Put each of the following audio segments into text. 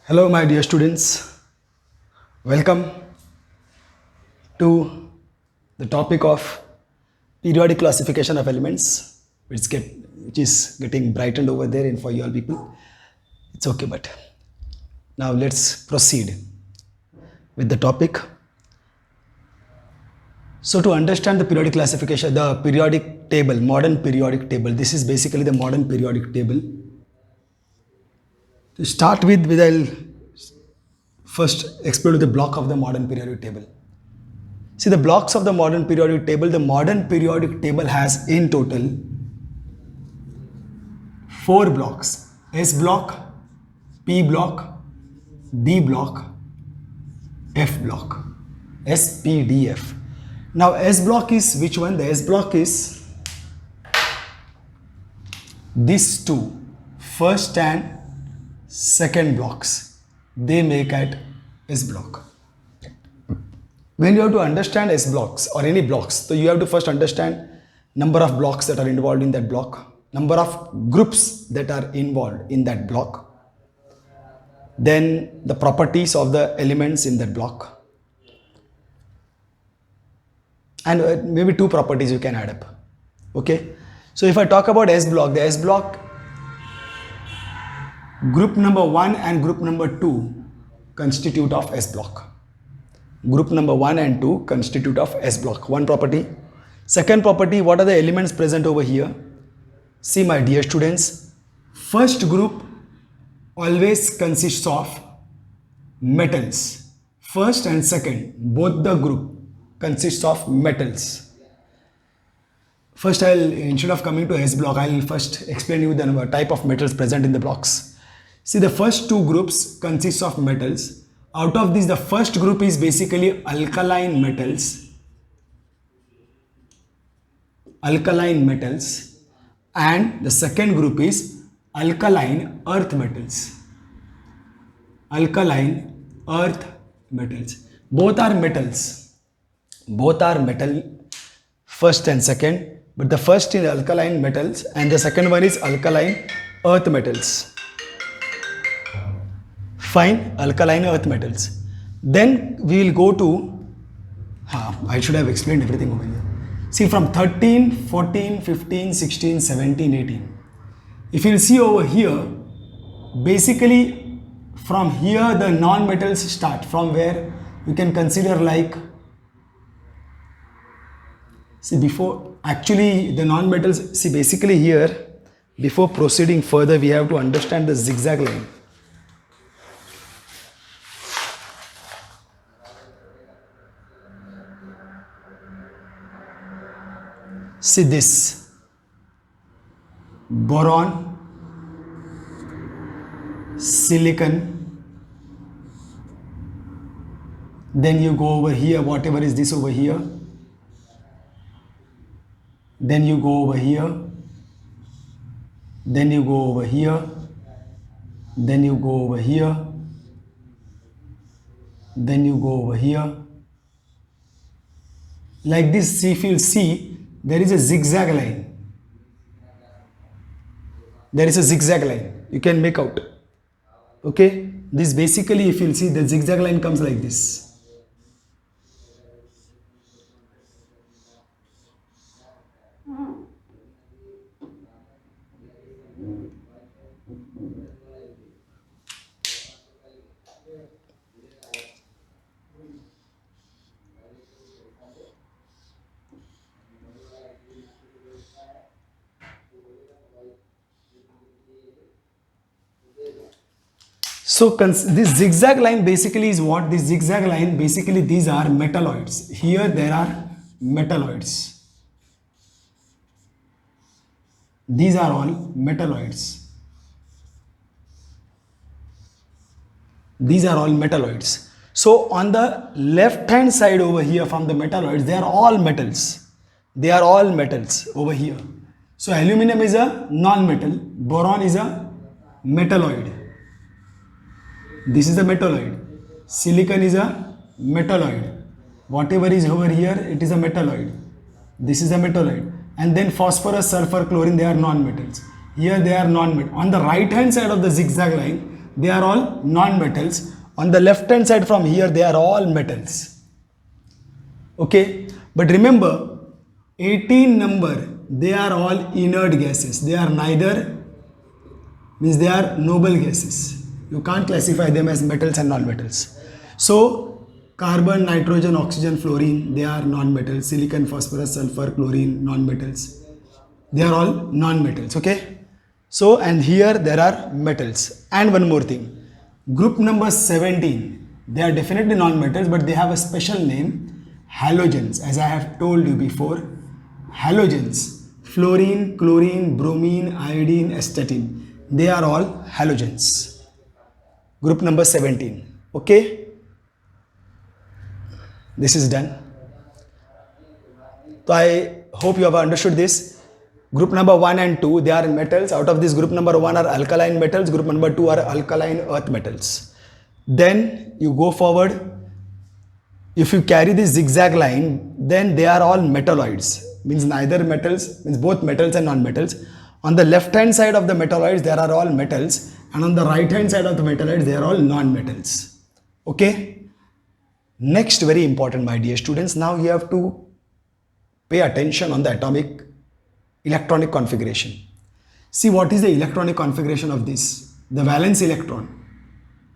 Hello, my dear students. Welcome to the topic of periodic classification of elements, which is getting brightened over there and for you all people. It's okay, but now let's proceed with the topic. So to understand the periodic classification, the periodic table, modern periodic table, this is basically the modern periodic table. To start with, I'll first explore the block of the modern periodic table. See the blocks of the modern periodic table. The modern periodic table has in total 4 blocks: S block, P block, D block, F block. S, P, D, F. Now S block is which one? The S block is these two, first and second blocks. They make at S block. When you have to understand S blocks or any blocks, so you have to first understand number of blocks that are involved in that block, number of groups that are involved in that block, then the properties of the elements in that block, and maybe 2 properties you can add up. Okay, so if I talk about S block, the S block, group number 1 and group number 2 constitute of S block. Group number 1 and 2 constitute of S block. One property. Second property, what are the elements present over here? See my dear students, first group always consists of metals. First and second, both the group consists of metals. First instead of coming to S block, I'll first explain you the type of metals present in the blocks. See, the first 2 groups consist of metals. Out of these, the first group is basically alkaline metals. Alkaline metals. And the second group is alkaline earth metals. Alkaline earth metals. Both are metals. Both are metal, first and second. But the first is alkaline metals and the second one is alkaline earth metals. Fine, alkaline earth metals. Then we will go to, I should have explained everything over here. See, from 13, 14, 15, 16, 17, 18. If you will see over here, basically from here the non-metals start, from where you can consider like, see before, actually the non-metals, see basically here, before proceeding further, we have to understand the zigzag line. See this, boron, silicon, then you go over here, whatever is this over here, then you go over here, then you go over here, then you go over here, then you go over here, like this. See, if you see, there is a zigzag line. There is a zigzag line. You can make out. Okay. This basically, if you'll see, the zigzag line comes like this. So this zigzag line basically is what? This zigzag line basically, these are metalloids. Here there are metalloids. These are all metalloids. These are all metalloids. So on the left hand side over here from the metalloids, they are all metals. They are all metals over here. So aluminum is a non-metal, boron is a metalloid. This is a metalloid. Silicon is a metalloid. Whatever is over here, it is a metalloid. This is a metalloid. And then phosphorus, sulfur, chlorine, they are non-metals. Here they are non-metal. On the right hand side of the zigzag line, they are all non-metals. On the left hand side from here, they are all metals. Okay, but remember 18 number, they are all inert gases. They are neither, means they are noble gases. You can't classify them as metals and non-metals. So carbon, nitrogen, oxygen, fluorine, they are non-metals. Silicon, phosphorus, sulfur, chlorine, non-metals. They are all non-metals. Okay. So, and here there are metals. And one more thing. Group number 17, they are definitely non-metals, but they have a special name, halogens. As I have told you before, halogens, fluorine, chlorine, bromine, iodine, astatine, they are all halogens. Group number 17. Okay. This is done. So I hope you have understood this. Group number 1 and 2, they are metals. Out of this, group number 1 are alkaline metals, group number 2 are alkaline earth metals. Then you go forward. If you carry this zigzag line, then they are all metalloids. Means neither metals, means both metals and non-metals. On the left hand side of the metalloids, there are all metals, and on the right hand side of the metalloids, they are all non-metals. Okay. Next, very important, my dear students, now you have to pay attention on the atomic electronic configuration. See, what is the electronic configuration of this? The valence electron,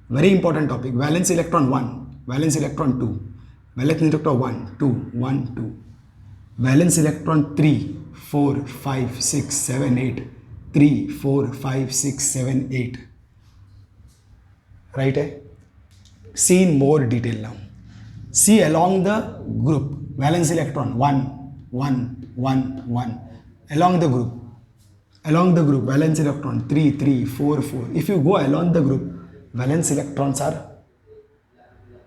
very important topic. Valence electron 1, valence electron 2, valence electron 1, 2, 1, 2, valence electron 3, 4, 5, 6, 7, 8, 3, 4, 5, 6, 7, 8. Right? Eh? See in more detail now. See along the group, valence electron 1, 1, 1, 1. Along the group, valence electron 3, 3, 4, 4. If you go along the group, valence electrons are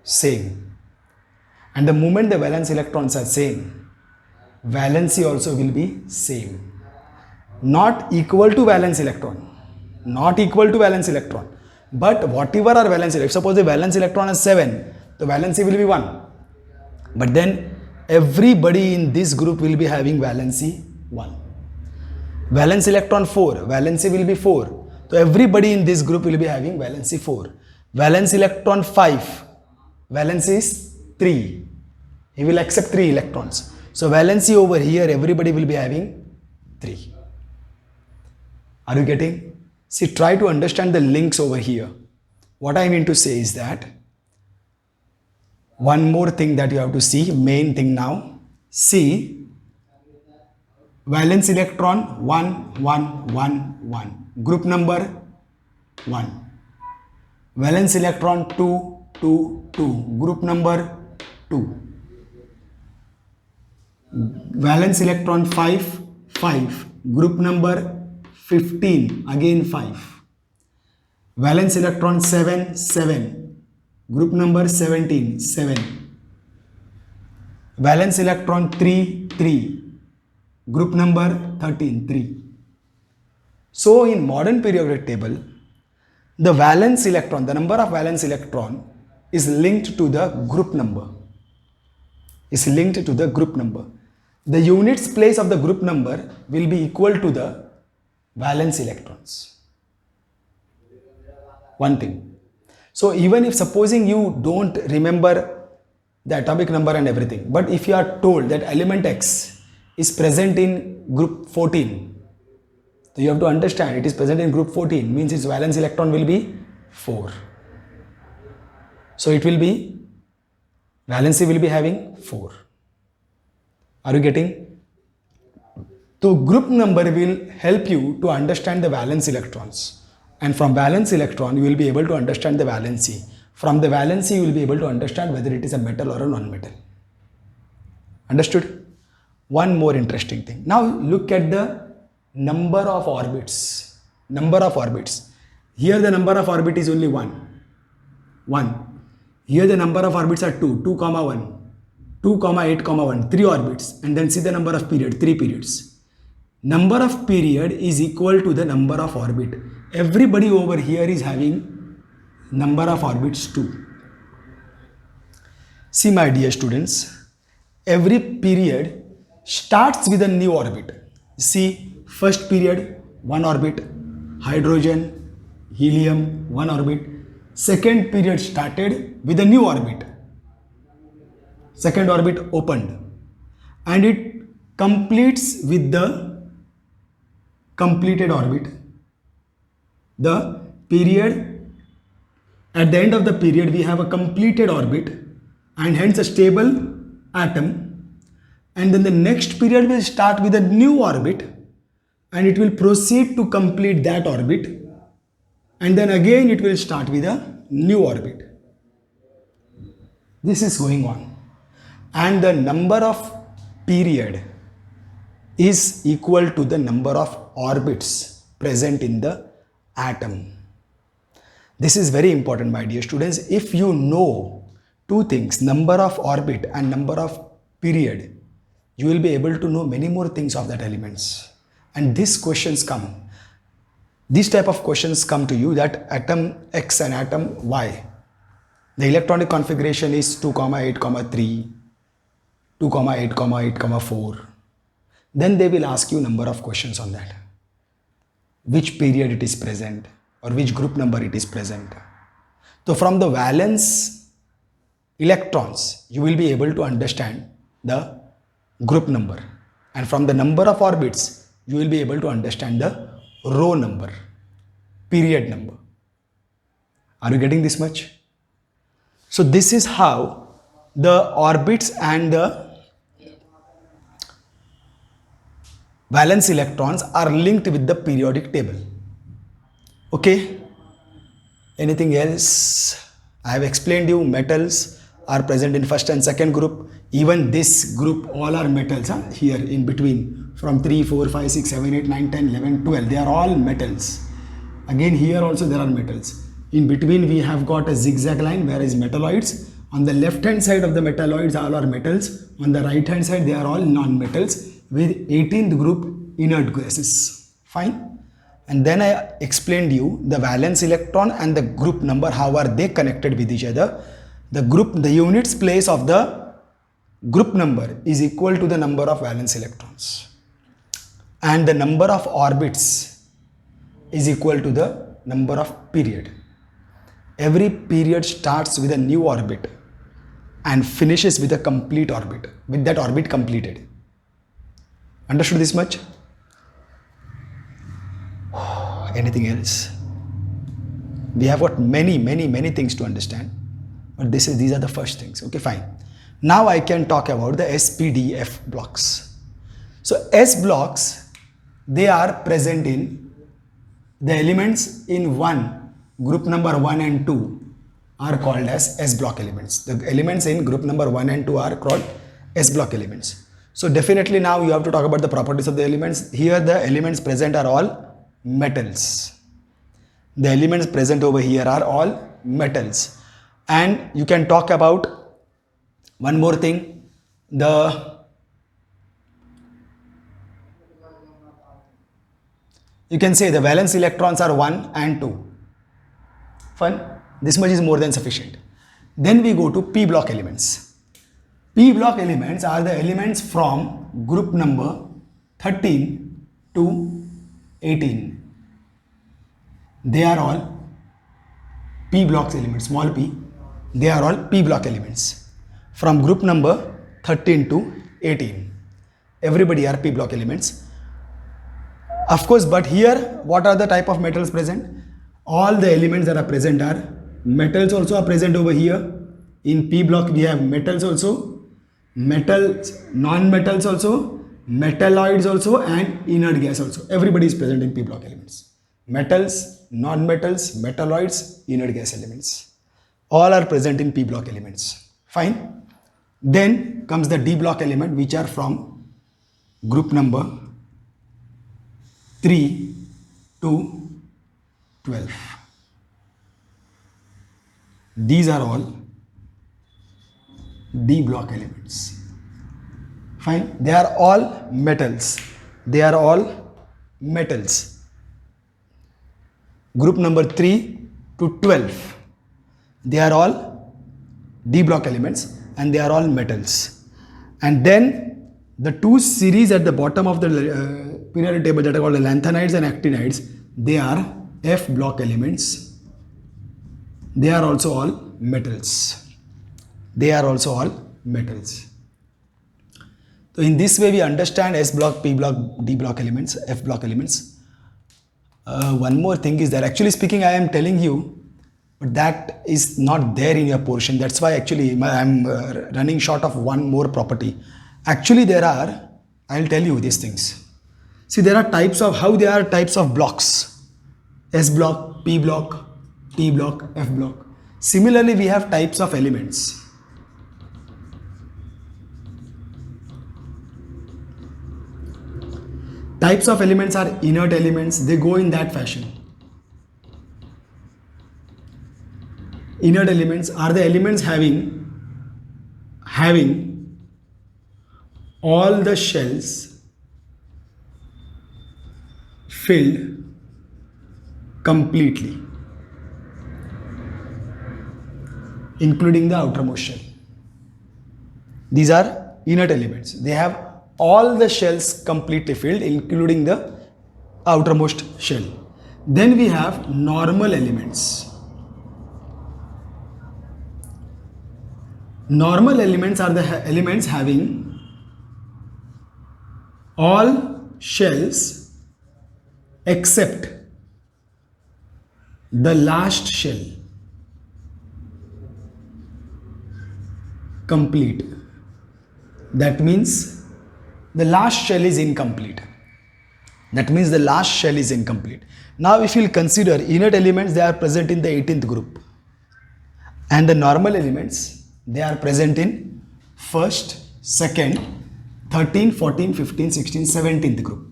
same. And the moment the valence electrons are same, valency also will be same. Not equal to valence electron. Not equal to valence electron. But whatever are valence electrons, suppose the valence electron is 7, the valency will be 1. But then everybody in this group will be having valency 1. Valence electron 4, valency will be 4. So everybody in this group will be having valency 4. Valence electron 5, valency is 3. He will accept 3 electrons. So valency over here, everybody will be having 3. Are you getting? See, try to understand the links over here. What I mean to say is that one more thing that you have to see, main thing now. See, valence electron 1, 1, 1, 1. Group number 1. Valence electron 2, 2, 2. Group number 2. Valence electron 5, 5. Group number 15. Again 5. Valence electron 7, 7. Group number 17, 7. Valence electron 3, 3. Group number 13, 3. So in modern periodic table, the valence electron, the number of valence electron is linked to the group number. Is linked to the group number. The units place of the group number will be equal to the valence electrons. One thing. So even if supposing you don't remember the atomic number and everything, but if you are told that element X is present in group 14, so you have to understand it is present in group 14 means its valence electron will be 4. So it will be, valency will be having 4. Are you getting? So group number will help you to understand the valence electrons, and from valence electron you will be able to understand the valency. From the valency you will be able to understand whether it is a metal or a non-metal. Understood? One more interesting thing. Now look at the number of orbits. Number of orbits. Here the number of orbit is only 1. 1. Here the number of orbits are 2. 2, 1. 2, 8, 1. 3 orbits. And then see the number of period. 3 periods. Number of period is equal to the number of orbit. Everybody over here is having number of orbits too. See my dear students, every period starts with a new orbit. See, first period 1 orbit, hydrogen, helium, one orbit. Second period started with a new orbit. Second orbit opened and it completes with the completed orbit. The period, at the end of the period we have a completed orbit and hence a stable atom, and then the next period will start with a new orbit and it will proceed to complete that orbit, and then again it will start with a new orbit. This is going on, and the number of period is equal to the number of orbits present in the atom. This is very important, my dear students. If you know two things, number of orbit and number of period, you will be able to know many more things of that elements. And these questions come, these type of questions come to you, that atom X and atom Y, the electronic configuration is 2,8,3, 2,8,8,4. Then they will ask you number of questions on that. Which period it is present or which group number it is present. So from the valence electrons, you will be able to understand the group number, and from the number of orbits, you will be able to understand the row number, period number. Are you getting this much? So this is how the orbits and the valence electrons are linked with the periodic table. Okay? Anything else? I have explained you metals are present in first and second group. Even this group, all are metals here in between, from 3, 4, 5, 6, 7, 8, 9, 10, 11, 12. They are all metals. Again here also there are metals. In between we have got a zigzag line where is metalloids. On the left hand side of the metalloids all are metals. On the right hand side they are all non-metals with 18th group inert gases. Fine. And then I explained you the valence electron and the group number, how are they connected with each other. The units place of the group number is equal to the number of valence electrons, and the number of orbits is equal to the number of period. Every period starts with a new orbit and finishes with a complete orbit, with that orbit completed. Understood this much? Anything else? We have got many things to understand, but these are the first things. Okay, fine. Now I can talk about the SPDF blocks. So S blocks, they are present in the elements in group number 1 and 2 are called as S block elements. The elements in group number 1 and 2 are called S block elements. So definitely now you have to talk about the properties of the elements. Here the elements present are all metals. The elements present over here are all metals. And you can talk about one more thing, you can say the valence electrons are 1 and 2. Fine. This much is more than sufficient. Then we go to P block elements. P block elements are the elements from group number 13 to 18. They are all P blocks elements, small p. They are all P block elements from group number 13 to 18. Everybody are P block elements. Of course, but here what are the type of metals present? All the elements that are present are metals also are present over here. In P block we have metals also, metals, non-metals also, metalloids also, and inert gas also. Everybody is present in P block elements. Metals, non-metals, metalloids, inert gas elements. All are present in P block elements. Fine. Then comes the D block element, which are from group number 3 to 12. These are all D block elements. Fine. They are all metals. They are all metals. Group number 3 to 12. They are all D block elements and they are all metals. And then the two series at the bottom of the periodic table that are called the lanthanides and actinides, they are F block elements, they are also all metals. They are also all metals. So in this way we understand S block, P block, D block elements, F block elements. One more thing is that actually speaking I am telling you, but that is not there in your portion. That's why actually I am running short of one more property. Actually there are, I'll tell you these things. See, there are types of, how there are types of blocks. S block, P block, T block, F block. Similarly we have types of elements. Types of elements are inert elements, they go in that fashion. Inert elements are the elements having all the shells filled completely, including the outermost shell. These are inert elements. They have all the shells completely filled, including the outermost shell. Then we have normal elements. Normal elements are the elements having all shells except the last shell complete. That means the last shell is incomplete. That means the last shell is incomplete. Now if you consider inert elements, they are present in the 18th group. And the normal elements, they are present in 1st, 2nd, 13, 14, 15, 16, 17th group.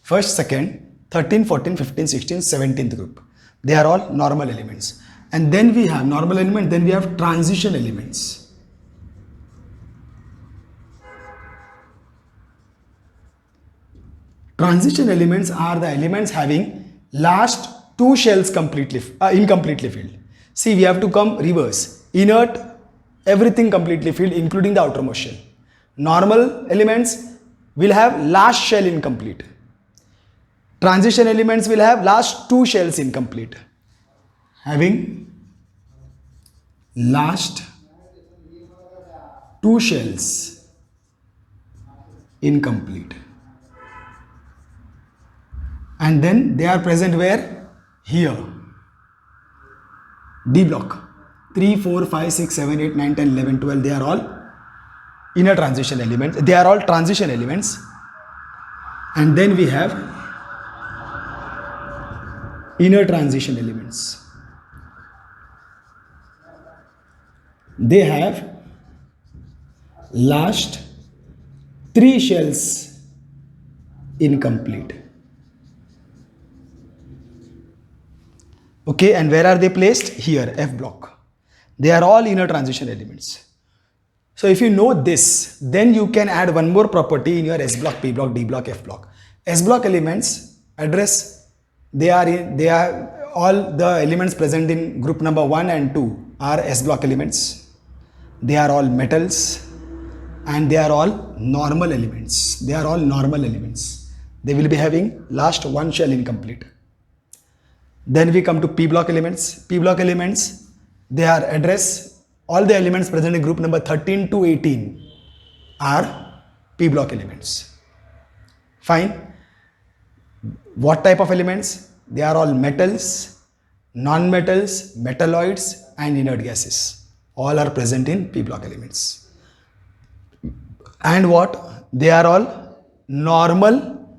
1st, 2nd, 13, 14, 15, 16, 17th group. They are all normal elements. And then we have normal element, then we have transition elements. Transition elements are the elements having last two shells incompletely filled. See, we have to come reverse. Inert, everything completely filled, including the outermost shell. Normal elements will have last shell incomplete. Transition elements will have last two shells incomplete. Having last two shells incomplete. And then they are present where? Here. D block. 3, 4, 5, 6, 7, 8, 9, 10, 11, 12. They are all inner transition elements. They are all transition elements. And then we have inner transition elements. They have last 3 shells incomplete. Okay, and where are they placed? Here, F block. They are all inner transition elements. So if you know this, then you can add one more property in your S block, P block, D block, F block. S block elements address, they are all the elements present in group number 1 and 2 are S block elements. They are all metals and they are all normal elements. They are all normal elements. They will be having last one shell incomplete. Then we come to P block elements. P block elements, they are address, all the elements present in group number 13 to 18 are P block elements. Fine. What type of elements? They are all metals, non-metals, metalloids and inert gases. All are present in P block elements. And what? They are all normal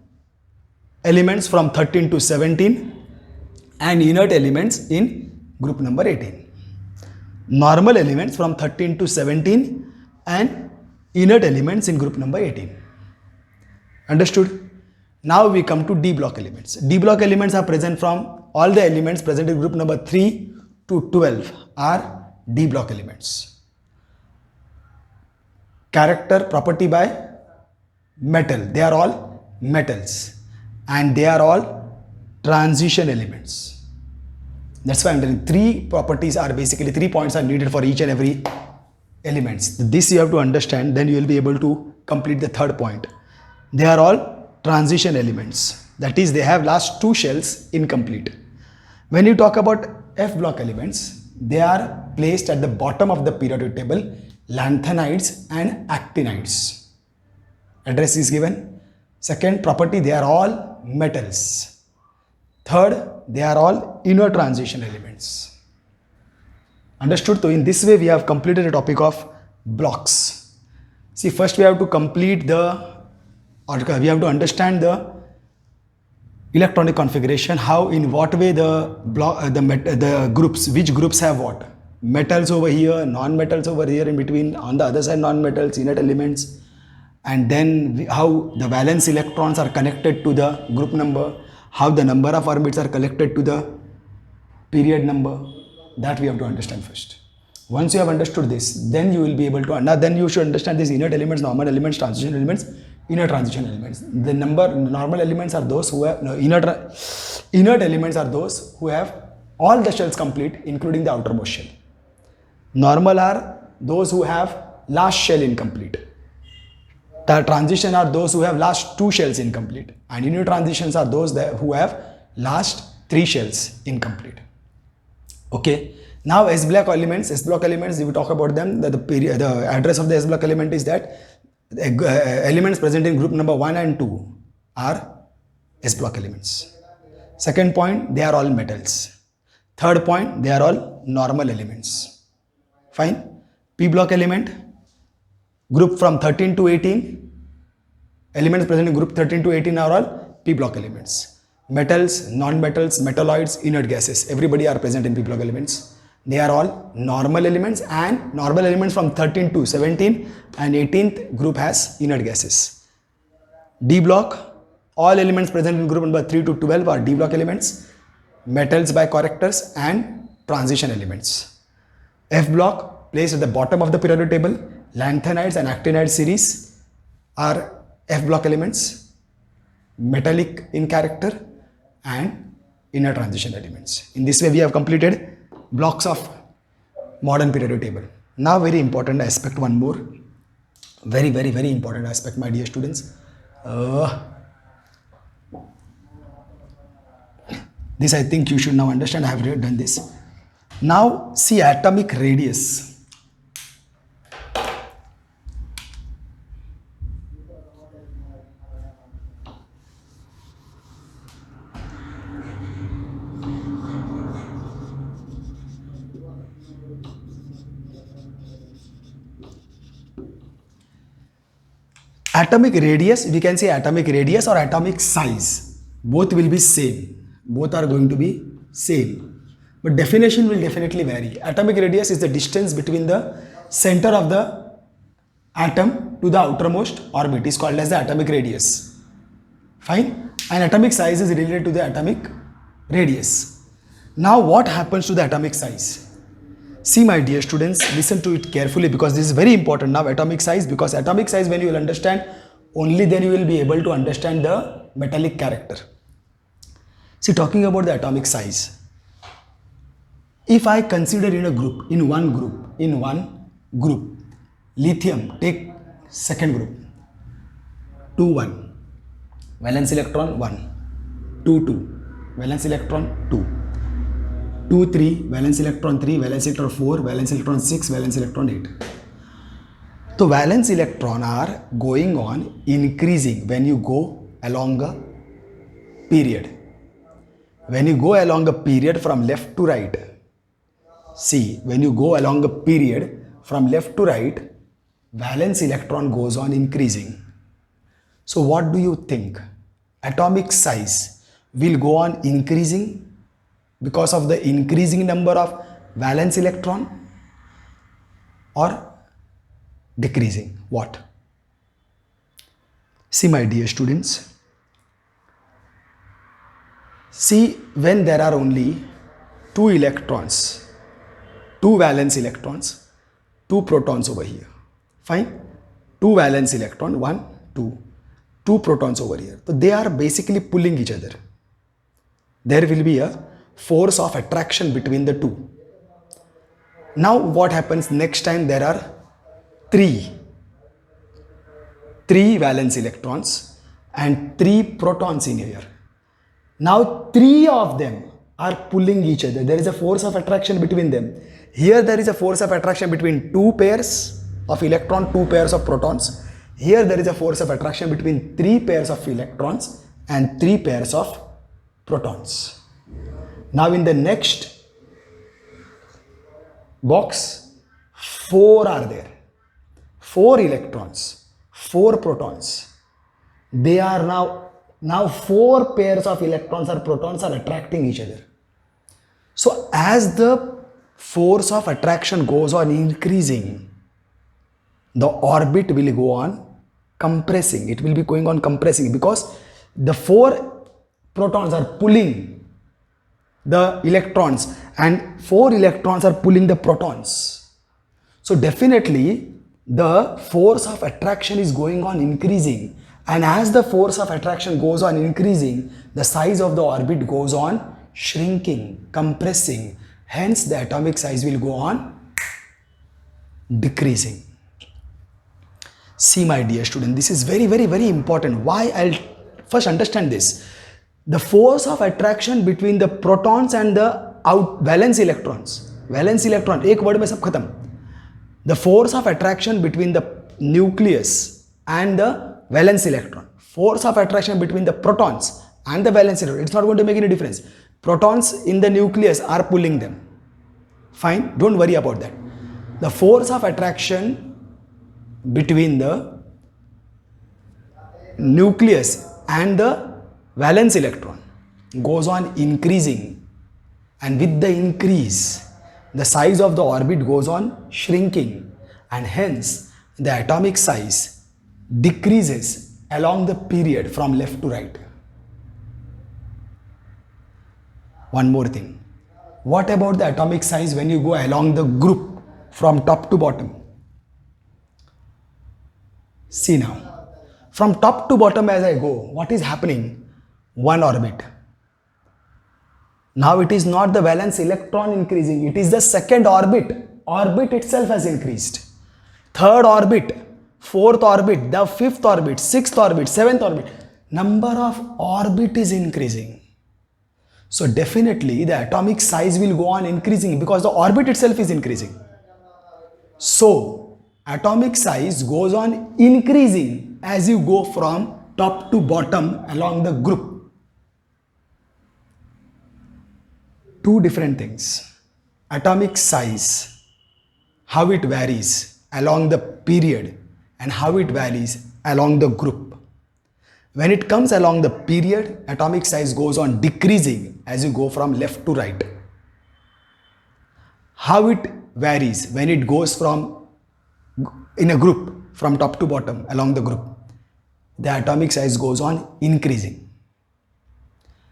elements from 13 to 17 and inert elements in group number 18. Normal elements from 13 to 17 and inert elements in group number 18. Understood? Now we come to D block elements. D block elements are present from all the elements present in group number 3 to 12 are D block elements. Character, property by metal. They are all metals and they are all transition elements. That's why I'm telling 3 properties are basically 3 points are needed for each and every elements. This you have to understand, then you will be able to complete the third point. They are all transition elements. That is, they have last two shells incomplete. When you talk about F block elements, they are placed at the bottom of the periodic table, lanthanides and actinides. Address is given. Second property, they are all metals. Third, they are all inner transition elements. Understood? So in this way, we have completed the topic of blocks. See, first we have to complete we have to understand the electronic configuration, how, in what way the groups, which groups have what? Metals over here, non-metals over here in between, on the other side non-metals, inert elements, and then how the valence electrons are connected to the group number, how the number of orbits are connected to the period number. That we have to understand first. Once you have understood this, then you will be able to, now then you should understand these inert elements, normal elements, transition elements, inner transition elements. The normal elements are those who have, inert elements are those who have all the shells complete, including the outermost shell. Normal are those who have last shell incomplete. The transition are those who have last two shells incomplete. And inner transitions are those who have last three shells incomplete. Okay. Now S block elements, if we talk about them, the address of the S block element is that elements present in group number 1 and 2 are S block elements. Second point, they are all metals. Third point, they are all normal elements. Fine. P block element, group from 13 to 18, elements present in group 13 to 18 are all P block elements. Metals, non-metals, metalloids, inert gases, everybody are present in P block elements. They are all normal elements, and normal elements from 13 to 17 and 18th group has inert gases. D block, all elements present in group number 3 to 12 are D block elements, metals by correctors and transition elements. F block, placed at the bottom of the periodic table, lanthanides and actinide series are F block elements, metallic in character and inner transition elements. In this way we have completed blocks of modern periodic table. Now very important aspect, one more, very important aspect, my dear students. This I think you should now understand. I have done this. Now see atomic radius. Atomic radius, we can say atomic radius or atomic size. Both will be same. Both are going to be same. But definition will definitely vary. Atomic radius is the distance between the center of the atom to the outermost orbit. It is called as the atomic radius. Fine. And atomic size is related to the atomic radius. Now what happens to the atomic size? See my dear students, listen to it carefully because this is very important now, atomic size, because atomic size when you will understand, only then you will be able to understand the metallic character. See, talking about the atomic size, if I consider in one group, lithium, take second group, 2 1, valence electron 1, 2 2, valence electron 2. 2 3, valence electron 3, valence electron 4, valence electron 6, valence electron 8. So valence electron are going on increasing when you go along a period. When you go along a period from left to right, see, when you go along a period from left to right, valence electron goes on increasing. So what do you think? Atomic size will go on increasing because of the increasing number of valence electron or decreasing? What? See my dear students, see, when there are only 2 electrons, 2 valence electrons, 2 protons over here, fine, 2 valence electron, 1 2, 2 protons over here, so they are basically pulling each other. There will be a force of attraction between the two. Now what happens next time? There are 3 valence electrons and 3 protons in here. Now three of them are pulling each other. There is a force of attraction between them. Here there is a force of attraction between two pairs of electrons, two pairs of protons. Here there is a force of attraction between three pairs of electrons and three pairs of protons. Now in the next box, four are there. Four electrons, four protons. They are now four pairs of electrons or protons are attracting each other. So as the force of attraction goes on increasing, the orbit will go on compressing. It will be going on compressing because the four protons are pulling the electrons and four electrons are pulling the protons. So definitely the force of attraction is going on increasing, and as the force of attraction goes on increasing, the size of the orbit goes on shrinking, compressing. Hence the atomic size will go on decreasing. See my dear student, this is very, very, very important. Why? I'll first understand this. The force of attraction between the protons and the valence electrons. Valence electron, एक word में सब खत्म. The force of attraction between the nucleus and the valence electron. Force of attraction between the protons and the valence electron. It's not going to make any difference. Protons in the nucleus are pulling them. Fine, don't worry about that. The force of attraction between the nucleus and the valence electron goes on increasing, and with the increase the size of the orbit goes on shrinking, and hence the atomic size decreases along the period from left to right. One more thing. What about the atomic size when you go along the group from top to bottom? See now, from top to bottom as I go, what is happening? One orbit. Now it is not the valence electron increasing, it is the second orbit. Orbit itself has increased. Third orbit, fourth orbit, the fifth orbit, sixth orbit, seventh orbit. Number of orbit is increasing. So definitely the atomic size will go on increasing because the orbit itself is increasing. So atomic size goes on increasing as you go from top to bottom along the group. Two different things. Atomic size, how it varies along the period and how it varies along the group. When it comes along the period, atomic size goes on decreasing as you go from left to right. How it varies when it goes from in a group from top to bottom along the group, the atomic size goes on increasing.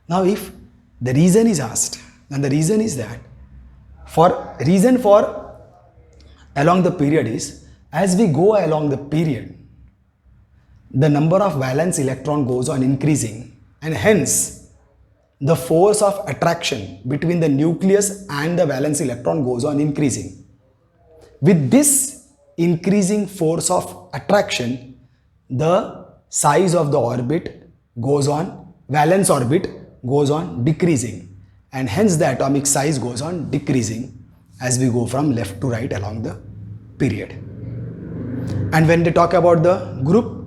Now if the reason is asked, and the reason is that reason for along the period is, as we go along the period, the number of valence electron goes on increasing, and hence the force of attraction between the nucleus and the valence electron goes on increasing. With this increasing force of attraction, the size of the orbit goes on, valence orbit goes on decreasing, and hence the atomic size goes on decreasing as we go from left to right along the period. And when they talk about the group,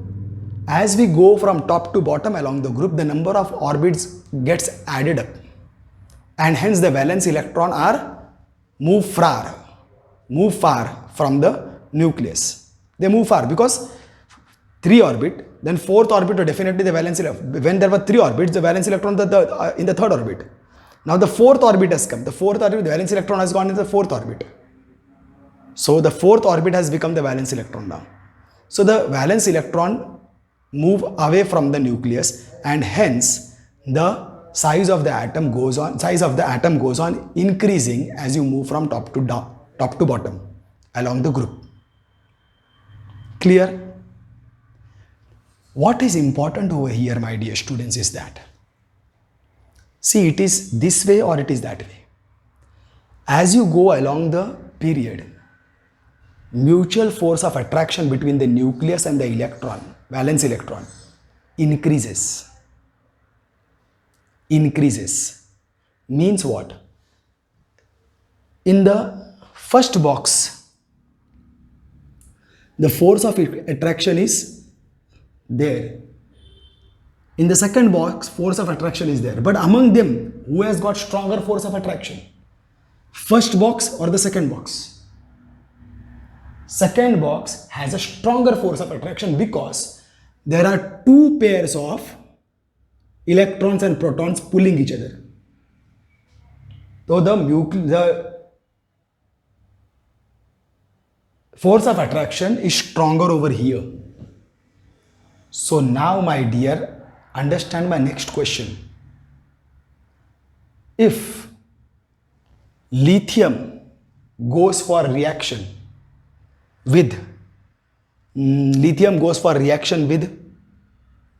as we go from top to bottom along the group, the number of orbits gets added up, and hence the valence electron are move far from the nucleus. They move far because three orbit, then fourth orbit, or definitely the valence electron. When there were three orbits, the valence electron in the third orbit. Now the fourth orbit has come. The fourth orbit, the valence electron has gone into the fourth orbit. So the fourth orbit has become the valence electron now. So the valence electron move away from the nucleus, and hence the size of the atom goes on increasing as you move from top to bottom along the group. Clear? What is important over here, my dear students, is that, see, it is this way or it is that way. As you go along the period, mutual force of attraction between the nucleus and the electron, valence electron, increases. increases. Means what? In the first box, the force of attraction is there. In the second box, force of attraction is there. But among them, who has got stronger force of attraction? First box or the second box? Second box has a stronger force of attraction because there are two pairs of electrons and protons pulling each other. So the force of attraction is stronger over here. So now, my dear, understand my next question. If lithium goes for reaction with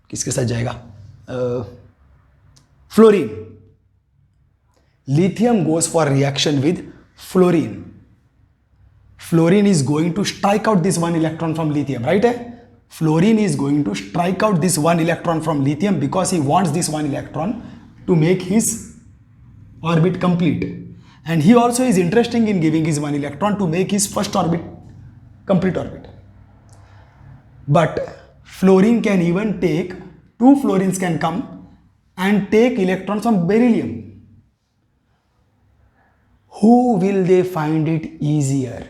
किसके साथ जाएगा? Fluorine. Lithium goes for reaction with fluorine. Fluorine is going to strike out this one electron from lithium, right? Fluorine is going to strike out this one electron from lithium because he wants this one electron to make his orbit complete. And he also is interested in giving his one electron to make his first orbit complete orbit. But fluorine can even take, two fluorines can come and take electrons from beryllium. Who will they find it easier?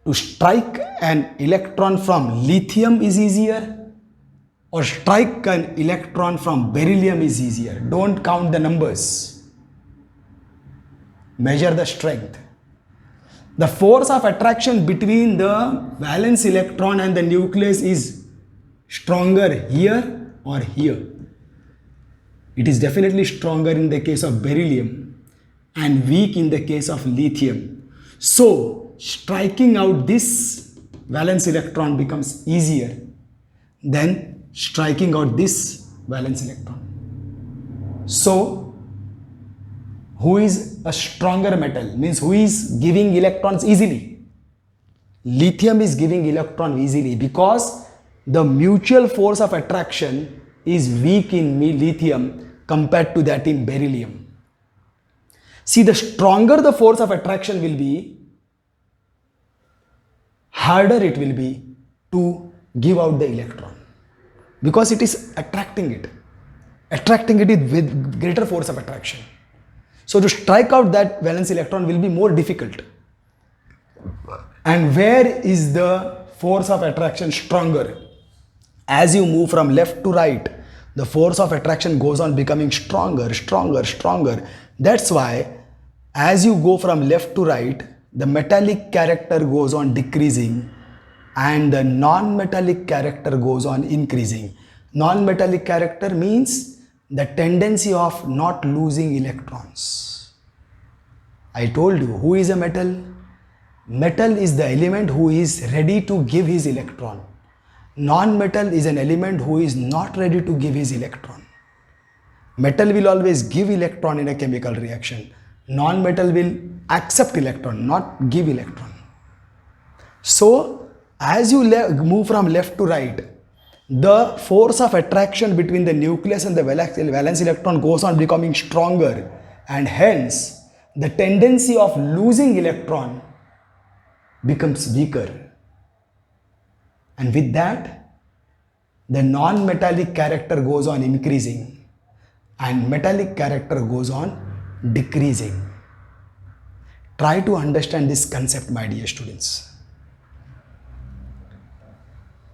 To strike an electron from lithium is easier, or strike an electron from beryllium is easier? Don't count the numbers. Measure the strength. The force of attraction between the valence electron and the nucleus is stronger here or here. It is definitely stronger in the case of beryllium and weak in the case of lithium. So, striking out this valence electron becomes easier than striking out this valence electron. So, who is a stronger metal? Means who is giving electrons easily? Lithium is giving electron easily because the mutual force of attraction is weak in lithium compared to that in beryllium. See, the stronger the force of attraction will be, harder it will be to give out the electron because it is attracting it with greater force of attraction. So to strike out that valence electron will be more difficult. And where is the force of attraction stronger? As you move from left to right, the force of attraction goes on becoming stronger. That's why as you go from left to right, the metallic character goes on decreasing and the non-metallic character goes on increasing. Non-metallic character means the tendency of not losing electrons. I told you, who is a metal? Metal is the element who is ready to give his electron. Non-metal is an element who is not ready to give his electron. Metal will always give electron in a chemical reaction. Non-metal will accept electron, not give electron. So, as you move from left to right, the force of attraction between the nucleus and the valence electron goes on becoming stronger, and hence the tendency of losing electron becomes weaker. And with that, the non-metallic character goes on increasing and metallic character goes on decreasing. Try to understand this concept, my dear students.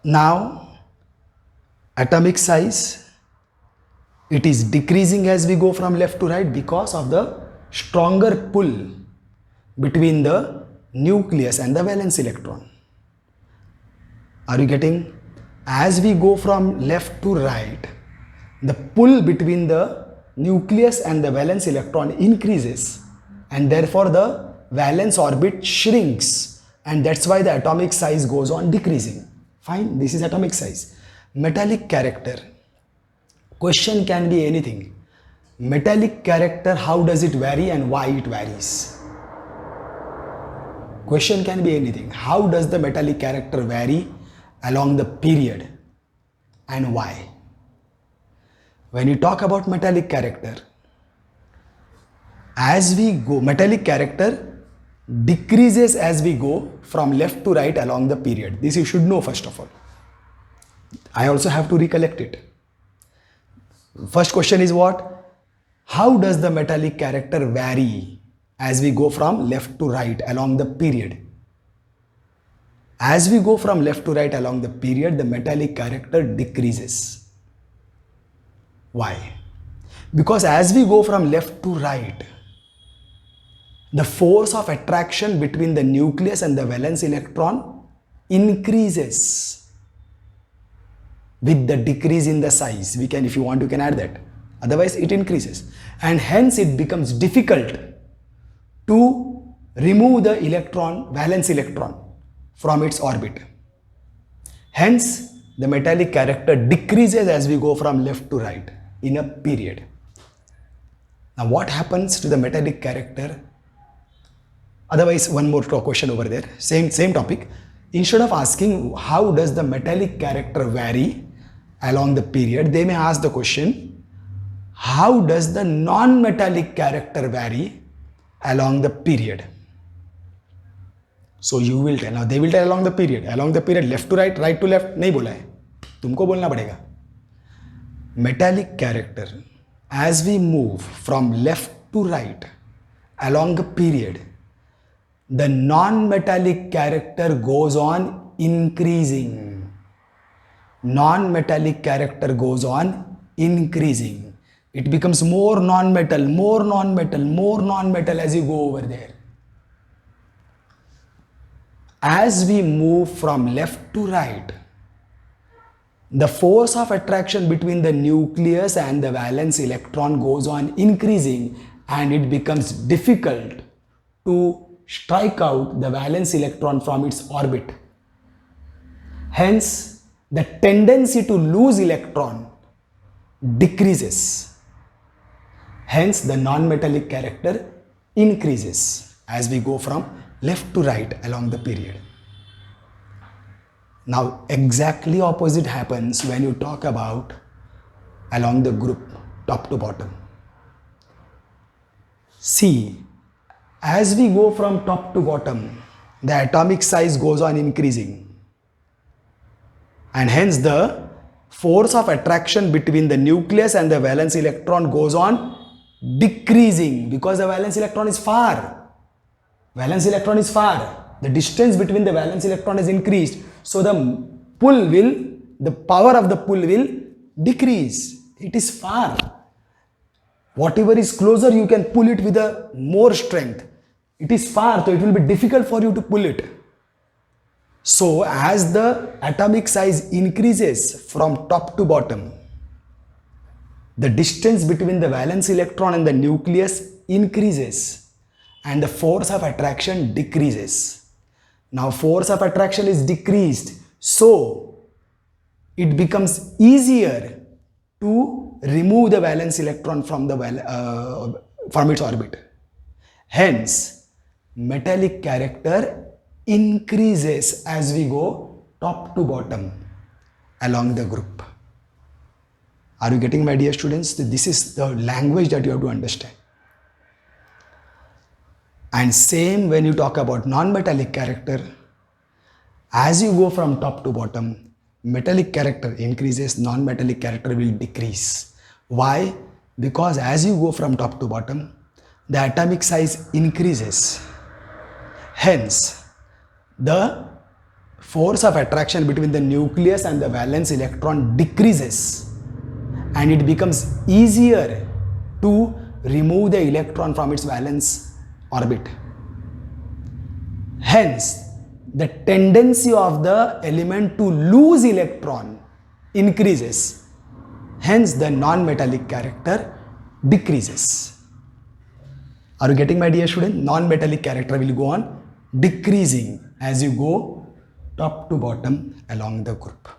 Now, atomic size, it is decreasing as we go from left to right because of the stronger pull between the nucleus and the valence electron. Are you getting? As we go from left to right, the pull between the nucleus and the valence electron increases, and therefore the valence orbit shrinks, and that's why the atomic size goes on decreasing. Fine, this is atomic size. Metallic character. Question can be anything. Metallic character, how does it vary and why it varies? Question can be anything. How does the metallic character vary along the period and why? When you talk about metallic character, as we go, metallic character decreases as we go from left to right along the period. This you should know first of all. I also have to recollect it. First question is what? How does the metallic character vary as we go from left to right along the period? As we go from left to right along the period, the metallic character decreases. Why? Because as we go from left to right, the force of attraction between the nucleus and the valence electron increases with the decrease in the size. We can, if you want, you can add that. Otherwise, it increases. And hence, it becomes difficult to remove the electron, valence electron, from its orbit. Hence, the metallic character decreases as we go from left to right in a period. Now, what happens to the metallic character? Otherwise, one more question over there, same topic. Instead of asking how does the metallic character vary along the period, they may ask the question, how does the non-metallic character vary along the period? So you will tell, now they will tell along the period left to right, right to left, नहीं बोला है, तुमको बोलना पड़ेगा. Metallic character, as we move from left to right along the period, the non-metallic character goes on increasing. Non-metallic character goes on increasing. It becomes more non-metal, more non-metal, more non-metal as you go over there. As we move from left to right, the force of attraction between the nucleus and the valence electron goes on increasing, and it becomes difficult to strike out the valence electron from its orbit. Hence, the tendency to lose electron decreases. Hence, the non-metallic character increases as we go from left to right along the period. Now, exactly opposite happens when you talk about along the group, top to bottom. See, as we go from top to bottom, the atomic size goes on increasing, and hence the force of attraction between the nucleus and the valence electron goes on decreasing, because the valence electron is far. Valence electron is far. The distance between the valence electron is increased, so the power of the pull will decrease. It is far. Whatever is closer, you can pull it with a more strength. It is far, so it will be difficult for you to pull it. So as the atomic size increases from top to bottom, the distance between the valence electron and the nucleus increases, and the force of attraction decreases. Now force of attraction is decreased, so it becomes easier to remove the valence electron from its orbit. Hence, metallic character increases as we go top to bottom along the group. Are you getting, my dear students? This is the language that you have to understand. And same when you talk about non-metallic character, as you go from top to bottom, metallic character increases, non-metallic character will decrease. Why? Because as you go from top to bottom, the atomic size increases. Hence, the force of attraction between the nucleus and the valence electron decreases, and it becomes easier to remove the electron from its valence orbit. Hence, the tendency of the element to lose electron increases. Hence, the non-metallic character decreases. Are you getting, my dear student? Non-metallic character will go on decreasing as you go top to bottom along the group.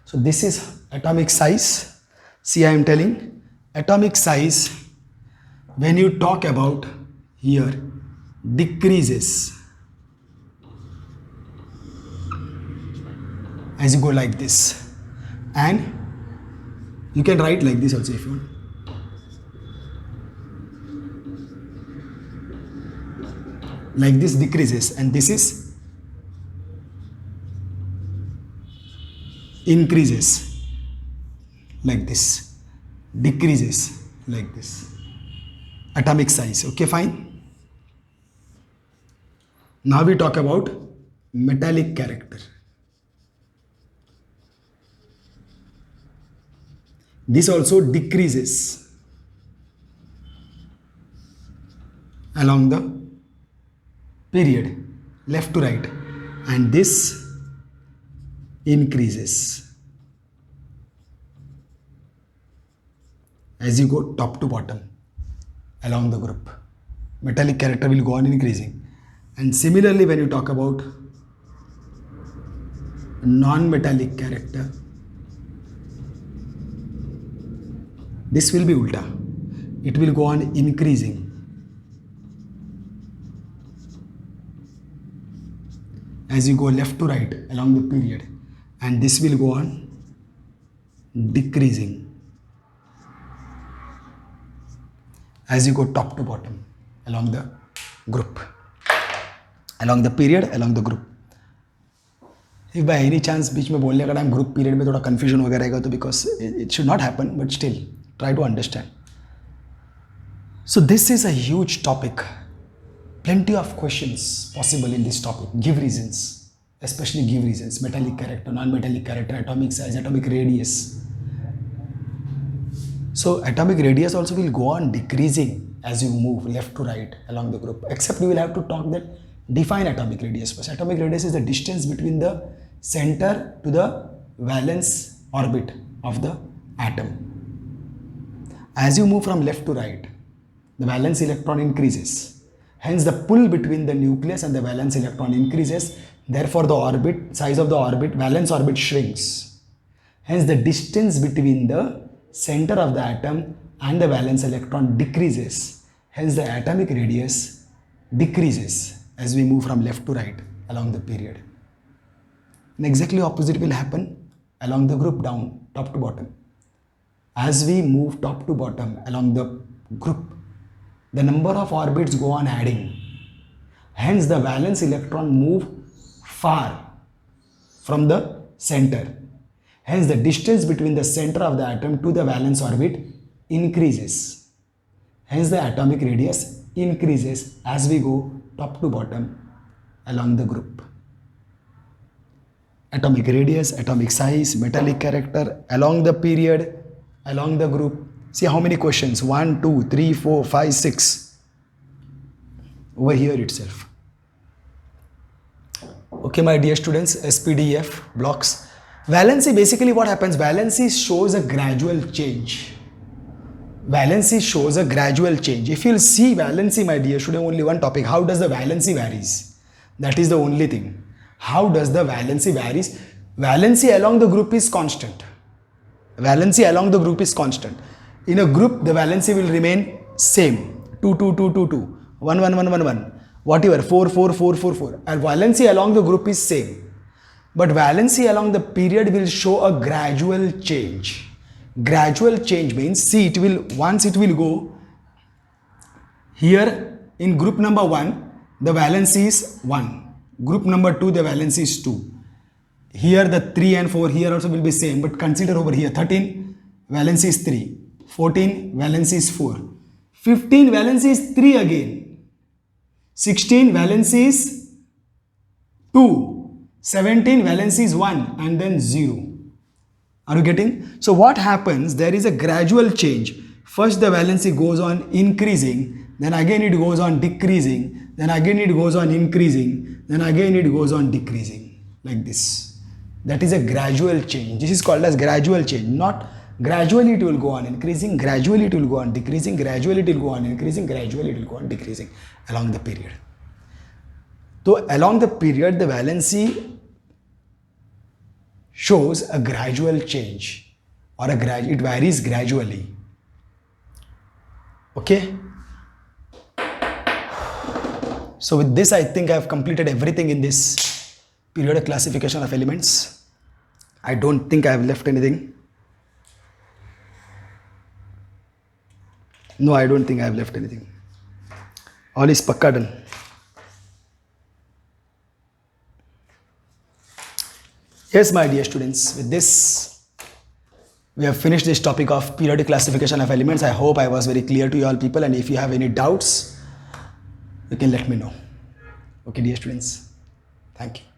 So this is atomic size. See, I am telling atomic size, when you talk about here, decreases as you go like this, and you can write like this also if you want. like this decreases, and this is increases, like this, decreases, like this. Atomic size. Okay, fine. Now we talk about metallic character. This also decreases along the period, left to right, and this increases as you go top to bottom along the group. Metallic character will go on increasing. And similarly, when you talk about non-metallic character, this will be ulta. It will go on increasing as you go left to right along the period, and this will go on decreasing as you go top to bottom along the group, along the period, along the group. If by any chance बीच में बोलने का time group period में थोड़ा confusion वगैरह रहेगा तो because it should not happen, but still try to understand. So this is a huge topic. Plenty of questions possible in this topic. Give reasons, especially give reasons. Metallic character, non-metallic character, atomic size, atomic radius. So atomic radius also will go on decreasing as you move left to right along the group. Except we will have to talk that define atomic radius first. Atomic radius is the distance between the center to the valence orbit of the atom. As you move from left to right, the valence electron increases. Hence the pull between the nucleus and the valence electron increases. Therefore the orbit, size of the orbit, valence orbit shrinks. Hence the distance between the center of the atom and the valence electron decreases. Hence the atomic radius decreases as we move from left to right along the period. And exactly opposite will happen along the group down, top to bottom. As we move top to bottom along the group, the number of orbits go on adding. Hence the valence electron move far from the center. Hence the distance between the center of the atom to the valence orbit increases. Hence the atomic radius increases as we go top to bottom along the group. Atomic radius, atomic size, metallic character, along the period, along the group. See how many questions? 1, 2, 3, 4, 5, 6. Over here itself. Okay, my dear students, SPDF blocks. Valency, basically what happens? Valency shows a gradual change. Valency shows a gradual change. If you'll see valency, my dear student, only one topic. How does the valency varies? That is the only thing. How does the valency varies? Valency along the group is constant. Valency along the group is constant. In a group, the valency will remain same. 2, 2, 2, 2, 2. 1, 1, 1, 1, 1. Whatever. 4, 4, 4, 4, 4. And valency along the group is same. But valency along the period will show a gradual change. Gradual change means, see, it will, once it will go, here in group number 1, the valency is 1. Group number 2, the valency is 2. Here the 3 and 4 here also will be same, but consider over here 13 valency is 3, 14 valency is 4, 15 valency is 3 again, 16 valency is 2, 17 valency is 1, and then 0. Are you getting? So what happens? There is a gradual change. First the valency goes on increasing, then again it goes on decreasing, then again it goes on increasing, then again it goes on decreasing, like this. That is a gradual change. This is called as gradual change. Not gradually it will go on increasing, gradually it will go on decreasing, gradually it will go on increasing, gradually it will go on decreasing along the period. So along the period, the valency shows a gradual change, or it varies gradually. Okay. So with this, I think I have completed everything in this periodic classification of elements. I don't think I have left anything. No, I don't think I have left anything. All is pakka done. Yes, my dear students, with this, we have finished this topic of periodic classification of elements. I hope I was very clear to you all people, and if you have any doubts, you can let me know. Okay, dear students, thank you.